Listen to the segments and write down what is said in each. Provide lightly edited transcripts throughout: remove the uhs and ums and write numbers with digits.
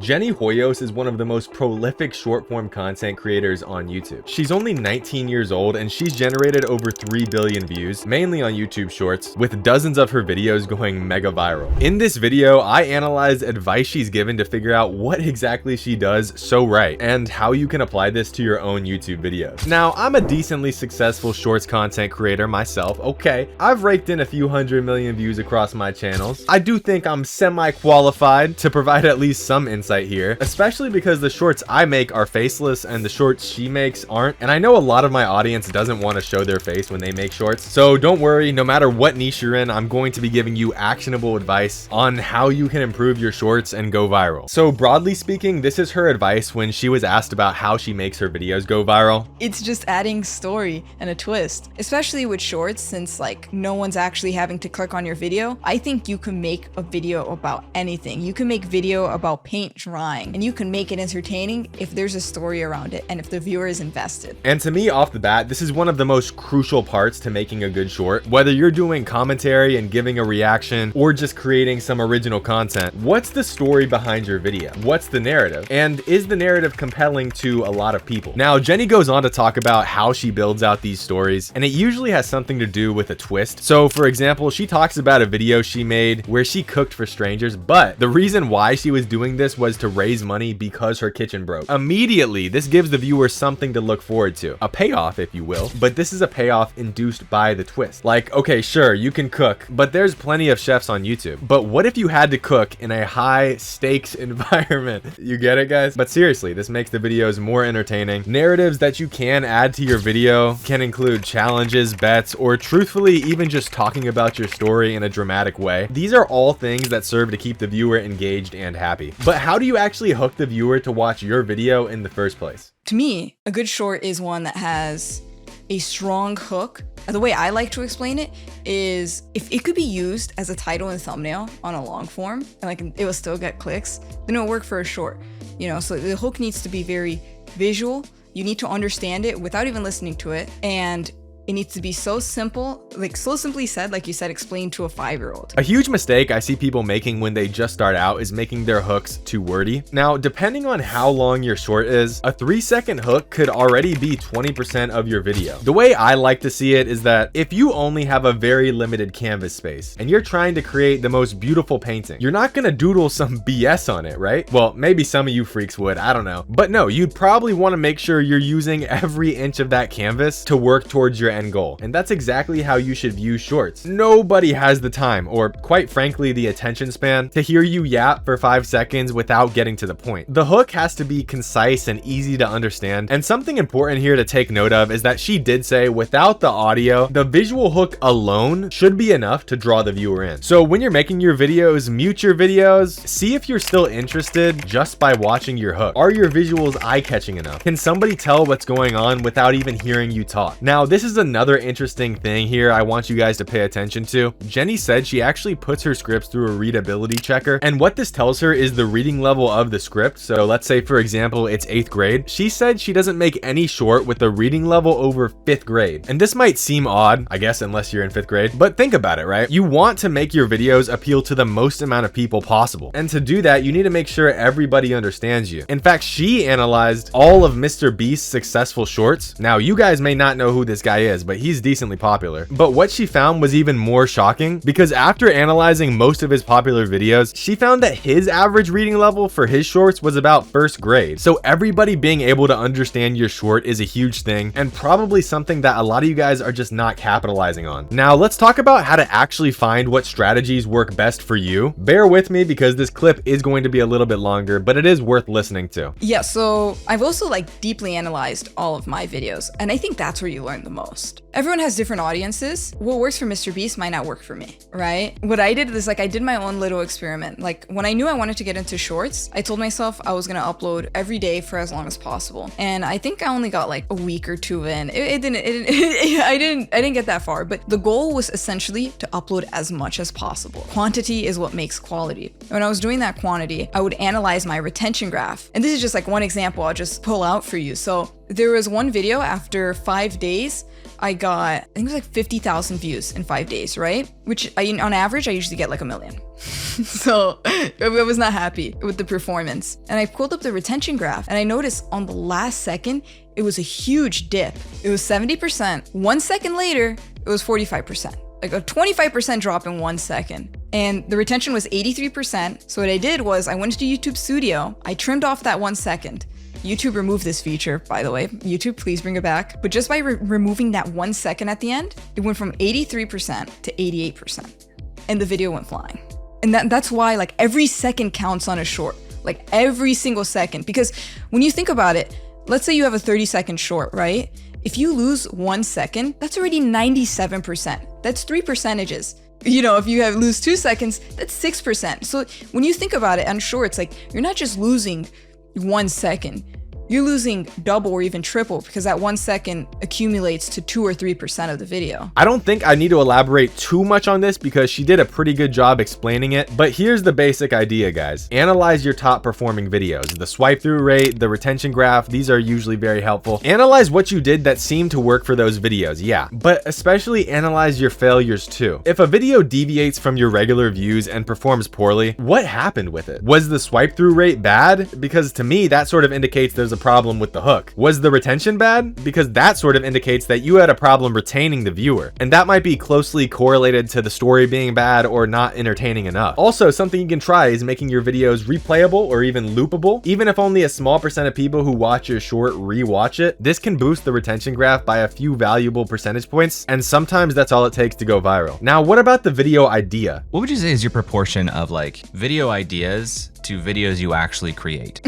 Jenny Hoyos is one of the most prolific short-form content creators on YouTube. She's only 19 years old and she's generated over 3 billion views, mainly on YouTube Shorts, with dozens of her videos going mega viral. In this video, I analyzed advice she's given to figure out what exactly she does so right and how you can apply this to your own YouTube videos. Now, I'm a decently successful Shorts content creator myself, okay? I've raked in a few 100 million views across my channels. I do think I'm semi-qualified to provide at least some insight here, especially because the shorts I make are faceless and the shorts she makes aren't, and I know a lot of my audience doesn't want to show their face when they make shorts, so don't worry, no matter what niche you're in, I'm going to be giving you actionable advice on how you can improve your shorts and go viral. So broadly speaking, this is her advice when she was asked about how she makes her videos go viral. It's just adding story and a twist, especially with shorts, since like no one's actually having to click on your video. I think you can make a video about anything. You can make video about paint drying, and you can make it entertaining if there's a story around it and if the viewer is invested. And to me, off the bat, this is one of the most crucial parts to making a good short. Whether you're doing commentary and giving a reaction or just creating some original content, what's the story behind your video? What's the narrative? And is the narrative compelling to a lot of people? Now, Jenny goes on to talk about how she builds out these stories, and it usually has something to do with a twist. So for example, she talks about a video she made where she cooked for strangers, but the reason why she was doing this was to raise money because her kitchen broke. Immediately, this gives the viewer something to look forward to, a payoff if you will, but this is a payoff induced by the twist. Like, okay, sure, you can cook, but there's plenty of chefs on YouTube. But what if you had to cook in a high stakes environment? You get it, guys? But seriously, this makes the videos more entertaining. Narratives that you can add to your video can include challenges, bets, or truthfully even just talking about your story in a dramatic way. These are all things that serve to keep the viewer engaged and happy. But how do you actually hook the viewer to watch your video in the first place? To me, a good short is one that has a strong hook. The way I like to explain it is if it could be used as a title and thumbnail on a long form, and like it will still get clicks, then it'll work for a short. You know, so the hook needs to be very visual. You need to understand it without even listening to it, and it needs to be so simple, like so simply said, like you said, explained to a 5-year-old. A huge mistake I see people making when they just start out is making their hooks too wordy. Now, depending on how long your short is, a 3-second hook could already be 20% of your video. The way I like to see it is that if you only have a very limited canvas space and you're trying to create the most beautiful painting, you're not gonna doodle some BS on it, right? Well, maybe some of you freaks would, I don't know. But no, you'd probably wanna make sure you're using every inch of that canvas to work towards your end goal. And that's exactly how you should view shorts. Nobody has the time, or quite frankly, the attention span, to hear you yap for 5 seconds without getting to the point. The hook has to be concise and easy to understand. And something important here to take note of is that she did say without the audio, the visual hook alone should be enough to draw the viewer in. So when you're making your videos, mute your videos, see if you're still interested just by watching your hook. Are your visuals eye-catching enough? Can somebody tell what's going on without even hearing you talk? Now, this is another interesting thing here I want you guys to pay attention to. Jenny said she actually puts her scripts through a readability checker, and what this tells her is the reading level of the script. So let's say, for example, it's 8th grade. She said she doesn't make any short with a reading level over 5th grade. And this might seem odd, I guess, unless you're in 5th grade, but think about it, right? You want to make your videos appeal to the most amount of people possible. And to do that, you need to make sure everybody understands you. In fact, she analyzed all of Mr. Beast's successful shorts. Now, you guys may not know who this guy is, but he's decently popular. But what she found was even more shocking, because after analyzing most of his popular videos, she found that his average reading level for his shorts was about 1st grade. So everybody being able to understand your short is a huge thing, and probably something that a lot of you guys are just not capitalizing on. Now let's talk about how to actually find what strategies work best for you. Bear with me because this clip is going to be a little bit longer, but it is worth listening to. Yeah, so I've also like deeply analyzed all of my videos, and I think that's where you learn the most. Everyone has different audiences. What works for Mr. Beast might not work for me, right? What I did is like I did my own little experiment. Like when I knew I wanted to get into shorts, I told myself I was gonna upload every day for as long as possible. And I think I only got like a week or two in. I didn't get that far, but the goal was essentially to upload as much as possible. Quantity is what makes quality. When I was doing that quantity, I would analyze my retention graph. And this is just like one example I'll just pull out for you. So There was one video after 5 days, I got, I think it was like 50,000 views in 5 days, right? Which on average, I usually get like 1 million. So I was not happy with the performance. And I pulled up the retention graph and I noticed on the last second, it was a huge dip. It was 70%. 1 second later, it was 45%. Like a 25% drop in 1 second. And the retention was 83%. So what I did was I went to YouTube Studio. I trimmed off that 1 second. YouTube removed this feature, by the way. YouTube, please bring it back. But just by removing that 1 second at the end, it went from 83% to 88%. And the video went flying. And that's why like every second counts on a short. Like every single second. Because when you think about it, let's say you have a 30-second short, right? If you lose 1 second, that's already 97%. That's 3 percentages. You know, if you lose 2 seconds, that's 6%. So when you think about it on shorts, like you're not just losing 1 second, you're losing double or even triple because that 1 second accumulates to 2 or 3% of the video. I don't think I need to elaborate too much on this because she did a pretty good job explaining it, but here's the basic idea, guys. Analyze your top performing videos. The swipe through rate, the retention graph, these are usually very helpful. Analyze what you did that seemed to work for those videos, yeah, but especially analyze your failures too. If a video deviates from your regular views and performs poorly, what happened with it? Was the swipe through rate bad? Because to me, that sort of indicates there's a problem with the hook. Was the retention bad? Because that sort of indicates that you had a problem retaining the viewer, and that might be closely correlated to the story being bad or not entertaining enough. Also, something you can try is making your videos replayable or even loopable. Even if only a small percent of people who watch your short rewatch it, this can boost the retention graph by a few valuable percentage points, and sometimes that's all it takes to go viral. Now, what about the video idea? What would you say is your proportion of like video ideas to videos you actually create?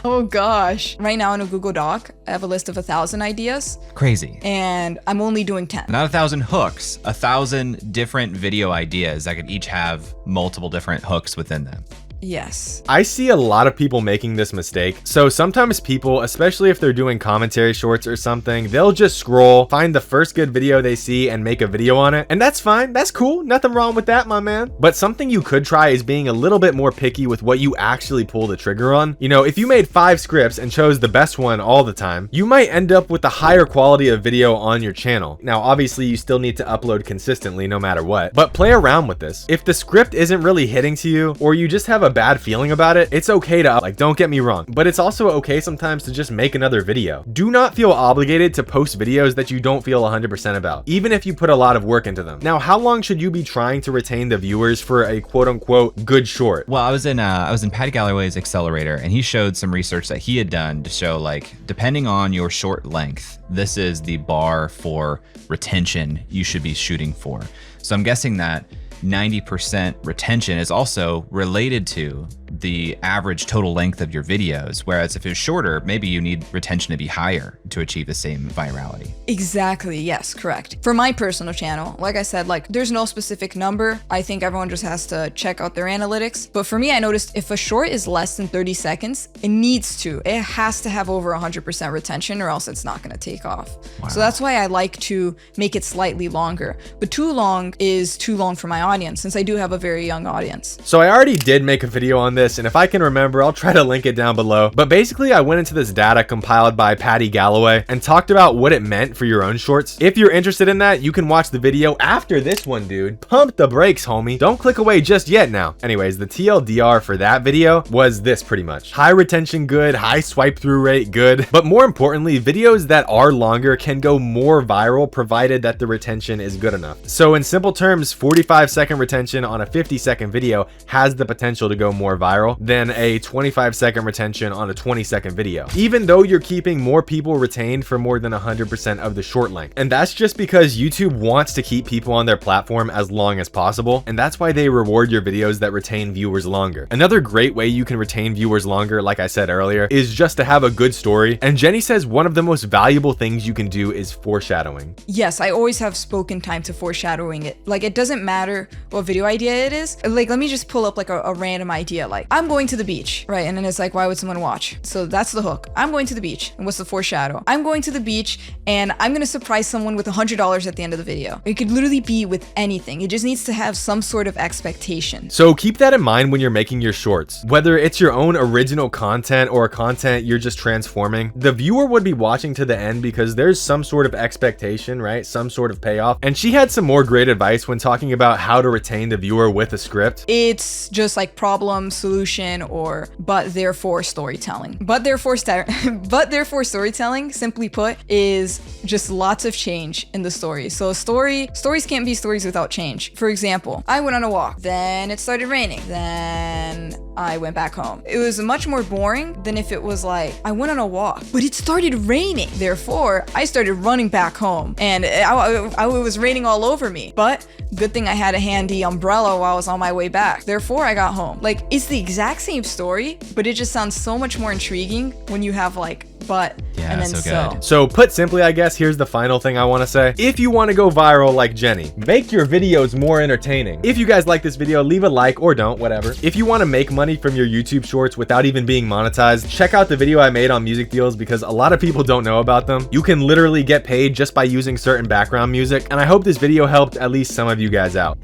Oh gosh. Right now in a Google Doc, I have a list of 1,000 ideas. Crazy. And I'm only doing 10. Not 1,000 hooks, 1,000 different video ideas that could each have multiple different hooks within them. Yes. I see a lot of people making this mistake. So sometimes people, especially if they're doing commentary shorts or something, they'll just scroll, find the first good video they see and make a video on it. And that's fine. That's cool. Nothing wrong with that, my man. But something you could try is being a little bit more picky with what you actually pull the trigger on. You know, if you made 5 scripts and chose the best one all the time, you might end up with a higher quality of video on your channel. Now, obviously you still need to upload consistently no matter what, but play around with this. If the script isn't really hitting to you, or you just have a bad feeling about it, it's okay to like, don't get me wrong, but it's also okay sometimes to just make another video. Do not feel obligated to post videos that you don't feel 100% about, even if you put a lot of work into them. Now, how long should you be trying to retain the viewers for a quote unquote good short? Well, I was in Patty Galloway's accelerator, and he showed some research that he had done to show like, depending on your short length, this is the bar for retention you should be shooting for. So I'm guessing that 90% retention is also related to the average total length of your videos. Whereas if it's shorter, maybe you need retention to be higher to achieve the same virality. Exactly. Yes, correct. For my personal channel, like I said, like there's no specific number. I think everyone just has to check out their analytics. But for me, I noticed if a short is less than 30 seconds, it has to have over 100% retention or else it's not going to take off. Wow. So that's why I like to make it slightly longer. But too long is too long for my audience, since I do have a very young audience. So I already did make a video on this, and if I can remember, I'll try to link it down below. But basically, I went into this data compiled by Patty Galloway and talked about what it meant for your own shorts. If you're interested in that, you can watch the video after this one, dude. Pump the brakes, homie. Don't click away just yet now. Anyways, the TLDR for that video was this pretty much. High retention good, high swipe through rate good. But more importantly, videos that are longer can go more viral provided that the retention is good enough. So in simple terms, 45-second retention on a 50-second video has the potential to go more viral than a 25-second retention on a 20-second video, even though you're keeping more people retained for more than 100% of the short length. And that's just because YouTube wants to keep people on their platform as long as possible, and that's why they reward your videos that retain viewers longer. Another great way you can retain viewers longer, like I said earlier, is just to have a good story. And Jenny says one of the most valuable things you can do is foreshadowing. Yes, I always have spoken time to foreshadowing it. Like, it doesn't matter what video idea it is. Like, let me just pull up like a random idea. Like, like, I'm going to the beach, right? And then it's like, why would someone watch? So that's the hook. I'm going to the beach. And what's the foreshadow? I'm going to the beach and I'm gonna surprise someone with $100 at the end of the video. It could literally be with anything. It just needs to have some sort of expectation. So keep that in mind when you're making your shorts. Whether it's your own original content or content you're just transforming, the viewer would be watching to the end because there's some sort of expectation, right? Some sort of payoff. And she had some more great advice when talking about how to retain the viewer with a script. It's just like problem, solution, or but therefore storytelling. But therefore storytelling, simply put, is just lots of change in the story. So stories can't be stories without change. For example, I went on a walk, then it started raining, then I went back home. It was much more boring than if it was like, I went on a walk, but it started raining. Therefore, I started running back home and it was raining all over me. But good thing I had a handy umbrella while I was on my way back. Therefore, I got home. Like, it's the exact same story, but it just sounds so much more intriguing when you have like, but, Yeah, and then so good. So put simply, I guess, here's the final thing I want to say. If you want to go viral like Jenny, make your videos more entertaining. If you guys like this video, leave a like or don't, whatever. If you want to make money from your YouTube shorts without even being monetized, check out the video I made on music deals because a lot of people don't know about them. You can literally get paid just by using certain background music, and I hope this video helped at least some of you guys out.